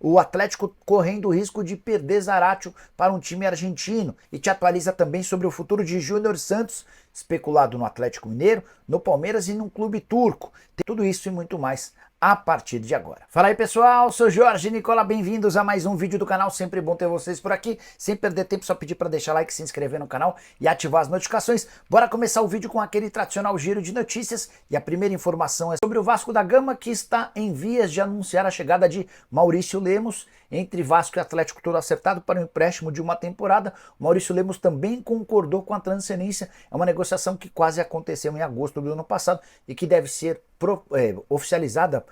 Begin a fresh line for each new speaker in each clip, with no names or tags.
o Atlético correndo o risco de perder Zaratio para um time argentino, e te atualiza também sobre o futuro de Júnior Santos, especulado no Atlético Mineiro, no Palmeiras e num clube turco. Tem tudo isso e muito mais a partir de agora. Fala aí pessoal, sou Jorge Nicola, bem-vindos a mais um vídeo do canal, sempre bom ter vocês por aqui. Sem perder tempo, só pedir para deixar like, se inscrever no canal e ativar as notificações. Bora começar o vídeo com aquele tradicional giro de notícias, e a primeira informação é sobre o Vasco da Gama, que está em vias de anunciar a chegada de Maurício Lemos. Entre Vasco e Atlético, tudo acertado para um empréstimo de uma temporada. O Maurício Lemos também concordou com a transferência. É uma negociação que quase aconteceu em agosto do ano passado e que deve ser oficializada,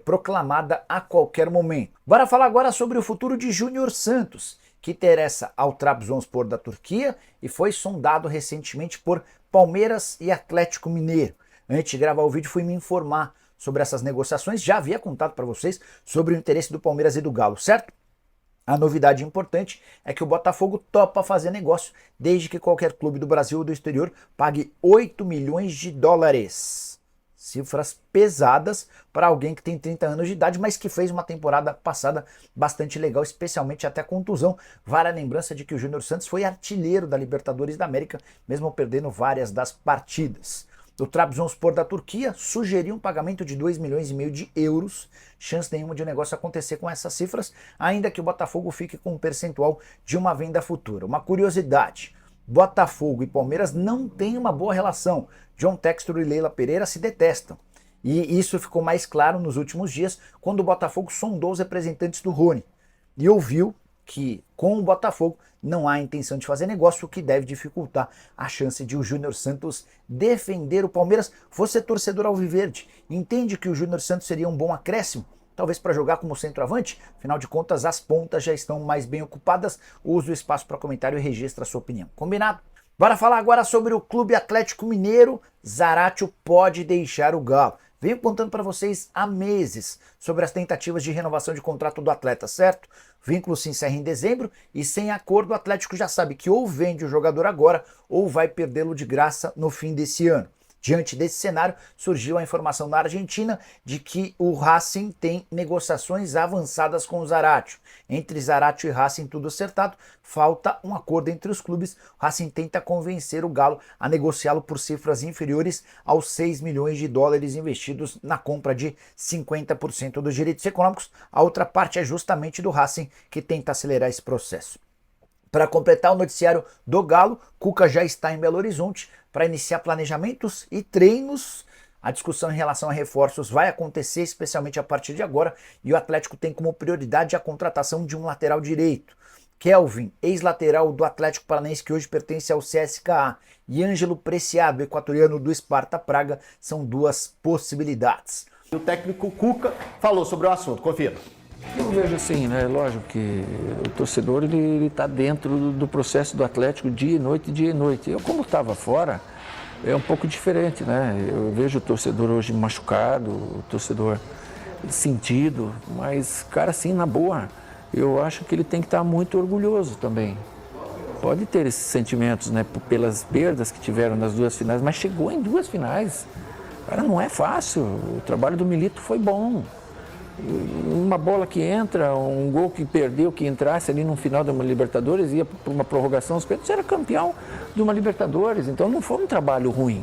proclamada a qualquer momento. Bora falar agora sobre o futuro de Júnior Santos, que interessa ao Trabzonspor da Turquia e foi sondado recentemente por Palmeiras e Atlético Mineiro. Antes de gravar o vídeo, fui me informar sobre essas negociações, já havia contado para vocês sobre o interesse do Palmeiras e do Galo, certo? A novidade importante é que o Botafogo topa fazer negócio, desde que qualquer clube do Brasil ou do exterior pague 8 milhões de dólares. Cifras pesadas para alguém que tem 30 anos de idade, mas que fez uma temporada passada bastante legal, especialmente até a contusão. Vale a lembrança de que o Júnior Santos foi artilheiro da Libertadores da América, mesmo perdendo várias das partidas. O Trabzonspor da Turquia sugeriu um pagamento de 2,5 milhões de euros, chance nenhuma de o negócio acontecer com essas cifras, ainda que o Botafogo fique com um percentual de uma venda futura. Uma curiosidade, Botafogo e Palmeiras não têm uma boa relação. John Textor e Leila Pereira se detestam. E isso ficou mais claro nos últimos dias, quando o Botafogo sondou os representantes do Rony e ouviu que com o Botafogo não há intenção de fazer negócio, o que deve dificultar a chance de o Júnior Santos defender o Palmeiras. Você, torcedor alviverde, entende que o Júnior Santos seria um bom acréscimo? Talvez para jogar como centroavante? Afinal de contas, as pontas já estão mais bem ocupadas. Use o espaço para comentário e registra a sua opinião. Combinado? Bora falar agora sobre o Clube Atlético Mineiro. Zaratio pode deixar o Galo. Venho contando para vocês há meses sobre as tentativas de renovação de contrato do atleta, certo? O vínculo se encerra em dezembro e sem acordo o Atlético já sabe que ou vende o jogador agora ou vai perdê-lo de graça no fim desse ano. Diante desse cenário, surgiu a informação na Argentina de que o Racing tem negociações avançadas com o Zaratio. Entre Zaratio e Racing tudo acertado, falta um acordo entre os clubes. O Racing tenta convencer o Galo a negociá-lo por cifras inferiores aos 6 milhões de dólares investidos na compra de 50% dos direitos econômicos. A outra parte é justamente do Racing, que tenta acelerar esse processo. Para completar o noticiário do Galo, Cuca já está em Belo Horizonte para iniciar planejamentos e treinos. A discussão em relação a reforços vai acontecer especialmente a partir de agora, e o Atlético tem como prioridade a contratação de um lateral direito. Kelvin, ex-lateral do Atlético Paranaense, que hoje pertence ao CSKA, e Ângelo Preciado, equatoriano do Sparta Praga, são duas possibilidades.
O técnico Cuca falou sobre o assunto, confira.
Eu vejo assim, né? Lógico que o torcedor ele está dentro do processo do Atlético dia e noite, dia e noite. Eu, como estava fora, é um pouco diferente, né? Eu vejo o torcedor hoje machucado, o torcedor sentido, mas, cara, assim, na boa, eu acho que ele tem que estar muito orgulhoso também. Pode ter esses sentimentos, né? Pelas perdas que tiveram nas duas finais, mas chegou em duas finais. Cara, não é fácil. O trabalho do Milito foi bom. Uma bola que entra, um gol que perdeu, que entrasse ali no final de uma Libertadores, ia para uma prorrogação, os pênaltis, era campeão de uma Libertadores, então não foi um trabalho ruim.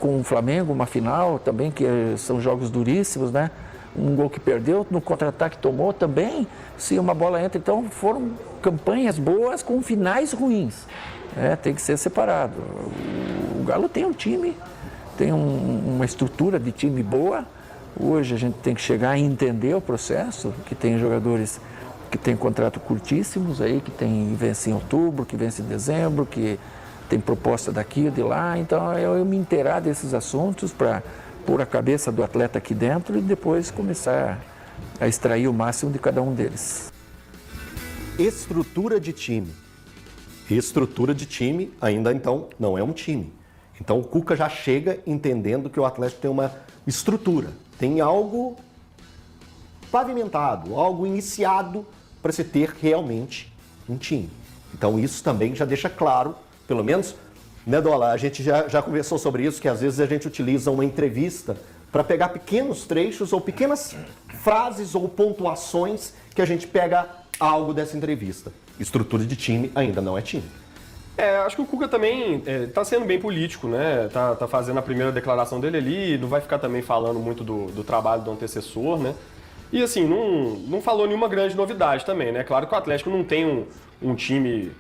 Com o Flamengo, uma final também, que são jogos duríssimos, né? Um gol que perdeu, no contra-ataque tomou também, se uma bola entra, então foram campanhas boas com finais ruins, tem que ser separado. O Galo tem um time, tem uma estrutura de time boa. Hoje a gente tem que chegar e entender o processo, que tem jogadores que têm contrato curtíssimos aí, que vence em outubro, que vence em dezembro, que tem proposta daqui e de lá. Então eu me inteirar desses assuntos para pôr a cabeça do atleta aqui dentro e depois começar a extrair o máximo de cada um deles.
Estrutura de time. Estrutura de time ainda então não é um time. Então o Cuca já chega entendendo que o Atlético tem uma estrutura. Tem algo pavimentado, algo iniciado para se ter realmente um time. Então isso também já deixa claro, pelo menos, né, Dola? A gente já conversou sobre isso, que às vezes a gente utiliza uma entrevista para pegar pequenos trechos ou pequenas frases ou pontuações que a gente pega algo dessa entrevista. Estrutura de time ainda não é time.
Acho que o Cuca também tá sendo bem político, né? Tá fazendo a primeira declaração dele ali, não vai ficar também falando muito do trabalho do antecessor, né? E assim, não falou nenhuma grande novidade também, né? Claro que o Atlético não tem um time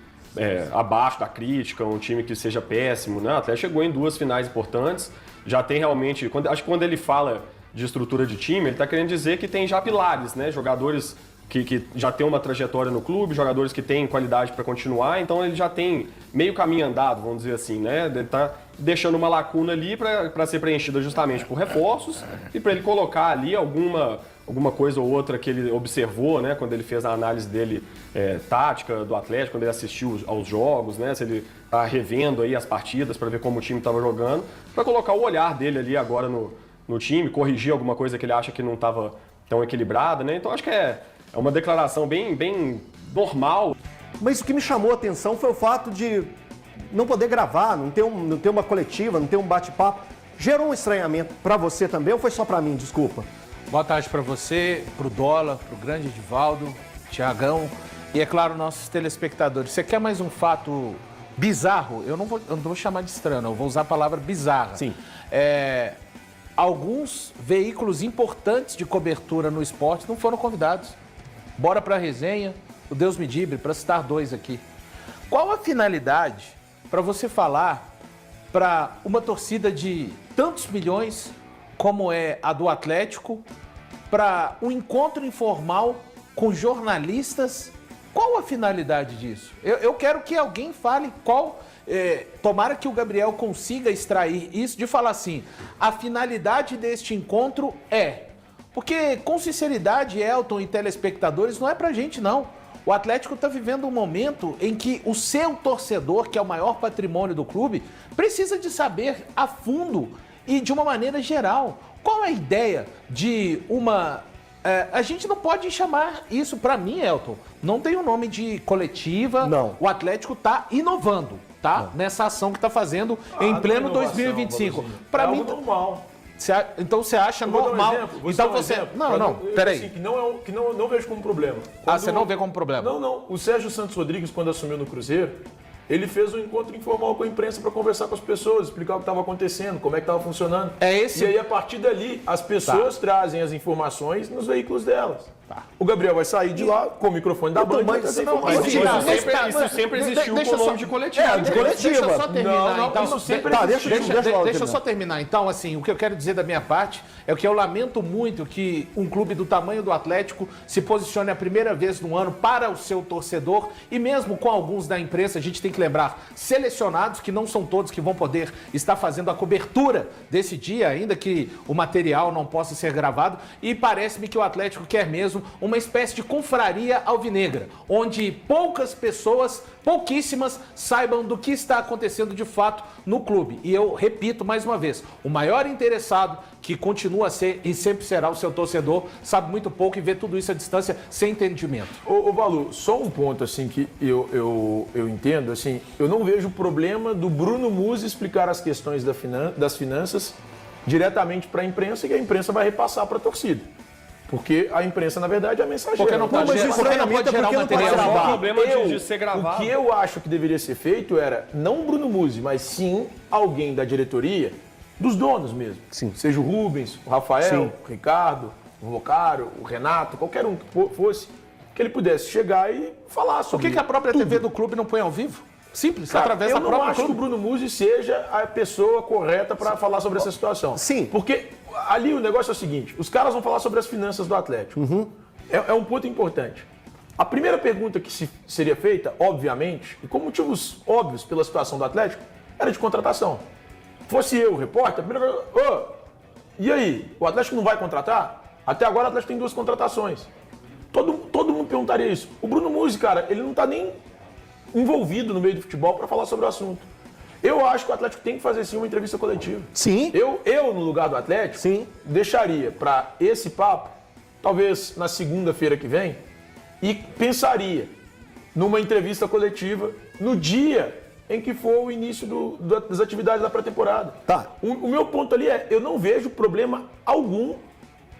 abaixo da crítica, um time que seja péssimo, né? O Atlético chegou em 2 finais importantes, já tem realmente... Acho que quando ele fala de estrutura de time, ele tá querendo dizer que tem já pilares, né? Jogadores que já tem uma trajetória no clube, jogadores que têm qualidade para continuar, então ele já tem meio caminho andado, vamos dizer assim, né? Ele está deixando uma lacuna ali para ser preenchida justamente por reforços e para ele colocar ali alguma coisa ou outra que ele observou, né? Quando ele fez a análise dele tática do Atlético, quando ele assistiu aos jogos, né? Se ele está revendo aí as partidas para ver como o time estava jogando, para colocar o olhar dele ali agora no time, corrigir alguma coisa que ele acha que não estava tão equilibrada, né? Então acho que é uma declaração bem normal.
Mas o que me chamou a atenção foi o fato de não poder gravar, não ter uma coletiva, não ter um bate-papo. Gerou um estranhamento para você também ou foi só para mim? Desculpa.
Boa tarde para você, para o Dola, para o grande Edivaldo, Tiagão e, é claro, nossos telespectadores. Você quer mais um fato bizarro? Eu não vou chamar de estranho, eu vou usar a palavra bizarra.
Sim.
Alguns veículos importantes de cobertura no esporte não foram convidados. Bora para a resenha, o Deus me livre, para citar 2 aqui. Qual a finalidade para você falar para uma torcida de tantos milhões como é a do Atlético, para um encontro informal com jornalistas? Qual a finalidade disso? Eu quero que alguém fale qual... tomara que o Gabriel consiga extrair isso de falar assim, a finalidade deste encontro é... Porque, com sinceridade, Elton e telespectadores, não é pra gente, não. O Atlético está vivendo um momento em que o seu torcedor, que é o maior patrimônio do clube, precisa de saber a fundo e de uma maneira geral qual é a ideia de uma... a gente não pode chamar isso, pra mim, Elton, não tem o nome de coletiva.
Não.
O Atlético está inovando, tá? Nessa ação que está fazendo em pleno 2025. Para mim,
normal.
Então você acha normal? Então você... Não, peraí.
Assim, que não vejo como problema.
Você não vê como problema?
Não. O Sérgio Santos Rodrigues, quando assumiu no Cruzeiro, ele fez um encontro informal com a imprensa para conversar com as pessoas, explicar o que estava acontecendo, como é que estava funcionando. E aí, a partir dali, as pessoas trazem as informações nos veículos delas. O Gabriel vai sair de lá com o microfone da Band e vai trazer informações.
Isso sempre existiu com o nome de coletiva.
Deixa eu só terminar, então.
Isso sempre existiu.
Deixa eu só terminar. Então, assim, o que eu quero dizer da minha parte é que eu lamento muito que um clube do tamanho do Atlético se posicione a primeira vez no ano para o seu torcedor e mesmo com alguns da imprensa, a gente tem que lembrar, selecionados, que não são todos que vão poder estar fazendo a cobertura desse dia, ainda que o material não possa ser gravado, e parece-me que o Atlético quer mesmo uma espécie de confraria alvinegra, onde poucas pessoas, pouquíssimas, saibam do que está acontecendo de fato no clube. E eu repito mais uma vez, o maior interessado, que continua a ser e sempre será o seu torcedor, sabe muito pouco e vê tudo isso à distância sem entendimento.
Ô Balu, só um ponto assim que eu entendo, assim, eu não vejo problema do Bruno Musi explicar as questões das finanças diretamente para a imprensa e que a imprensa vai repassar para a torcida. Porque a imprensa, na verdade, é a mensageira.
Porque não pode gerar o material.
Não é problema de ser gravado.
O que eu acho que deveria ser feito era, não o Bruno Musi, mas sim alguém da diretoria, dos donos mesmo.
Sim.
Seja o Rubens, o Rafael, o Ricardo, o Vocário, o Renato, qualquer um que fosse, que ele pudesse chegar e falar sobre
Por que a própria TV do clube não põe ao vivo? Simples,
Cara,
através da
própria
própria
Eu não acho que o Bruno Musi seja a pessoa correta para falar sobre essa situação.
Sim.
Porque ali o negócio é o seguinte, os caras vão falar sobre as finanças do Atlético. É um ponto importante. A primeira pergunta que seria feita, obviamente, e com motivos óbvios pela situação do Atlético, era de contratação. Fosse eu, o repórter, a primeira coisa, e aí, o Atlético não vai contratar? Até agora o Atlético tem 2 contratações. Todo mundo perguntaria isso. O Bruno Musi, cara, ele não está nem envolvido no meio do futebol para falar sobre o assunto. Eu acho que o Atlético tem que fazer sim uma entrevista coletiva.
Sim.
Eu no lugar do Atlético, deixaria para esse papo, talvez na segunda-feira que vem, e pensaria numa entrevista coletiva no dia em que for o início das atividades da pré-temporada.
Tá.
O meu ponto ali é, eu não vejo problema algum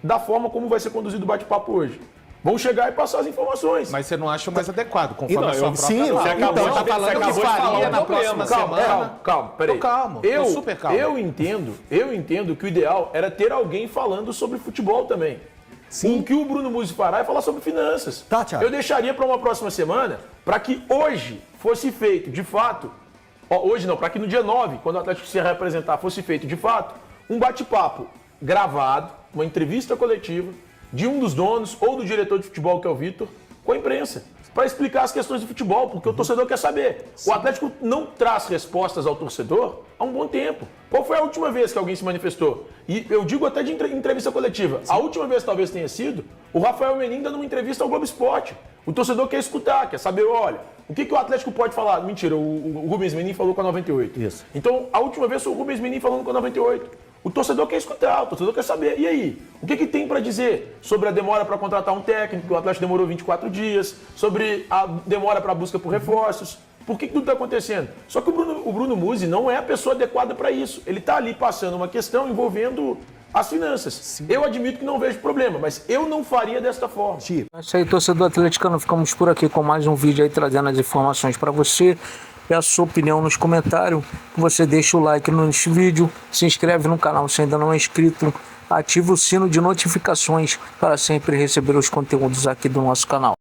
da forma como vai ser conduzido o bate-papo hoje. Vão chegar e passar as informações.
Mas você não acha mais adequado, conforme a sua própria
sim,
fala.
você acabou
Então,
de-
tá falando
você
que
acabou de falar
faria
um
na
problema.
próxima semana.
Calma, peraí.
Tô calmo, tô super calmo.
Eu entendo que o ideal era ter alguém falando sobre futebol também.
Sim.
O que o Bruno Musi fará é falar sobre finanças.
Tá, Thiago.
Eu deixaria para uma próxima semana, para que hoje fosse feito, de fato, hoje não, para que no dia 9, quando o Atlético se representar, fosse feito, de fato, um bate-papo gravado, uma entrevista coletiva, de um dos donos ou do diretor de futebol, que é o Vitor, com a imprensa, para explicar as questões de futebol, porque o torcedor quer saber. O Atlético não traz respostas ao torcedor há um bom tempo. Qual foi a última vez que alguém se manifestou? E eu digo até de entrevista coletiva. A última vez talvez tenha sido o Rafael Menin dando uma entrevista ao Globo Esporte. O torcedor quer escutar, quer saber, olha, o que o Atlético pode falar? Mentira, o Rubens Menin falou com a 98.
Isso.
Então, a última vez foi o Rubens Menin falando com a 98. O torcedor quer escutar, o torcedor quer saber. E aí? O que tem para dizer sobre a demora para contratar um técnico, que o Atlético demorou 24 dias, sobre a demora para a busca por reforços? Por que tudo está acontecendo? Só que o Bruno Musi não é a pessoa adequada para isso. Ele está ali passando uma questão envolvendo as finanças. Sim. Eu admito que não vejo problema, mas eu não faria desta forma.
É isso aí, torcedor atleticano. Ficamos por aqui com mais um vídeo aí trazendo as informações para você. Peço sua opinião nos comentários. Você deixa o like neste vídeo, se inscreve no canal se ainda não é inscrito, ativa o sino de notificações para sempre receber os conteúdos aqui do nosso canal.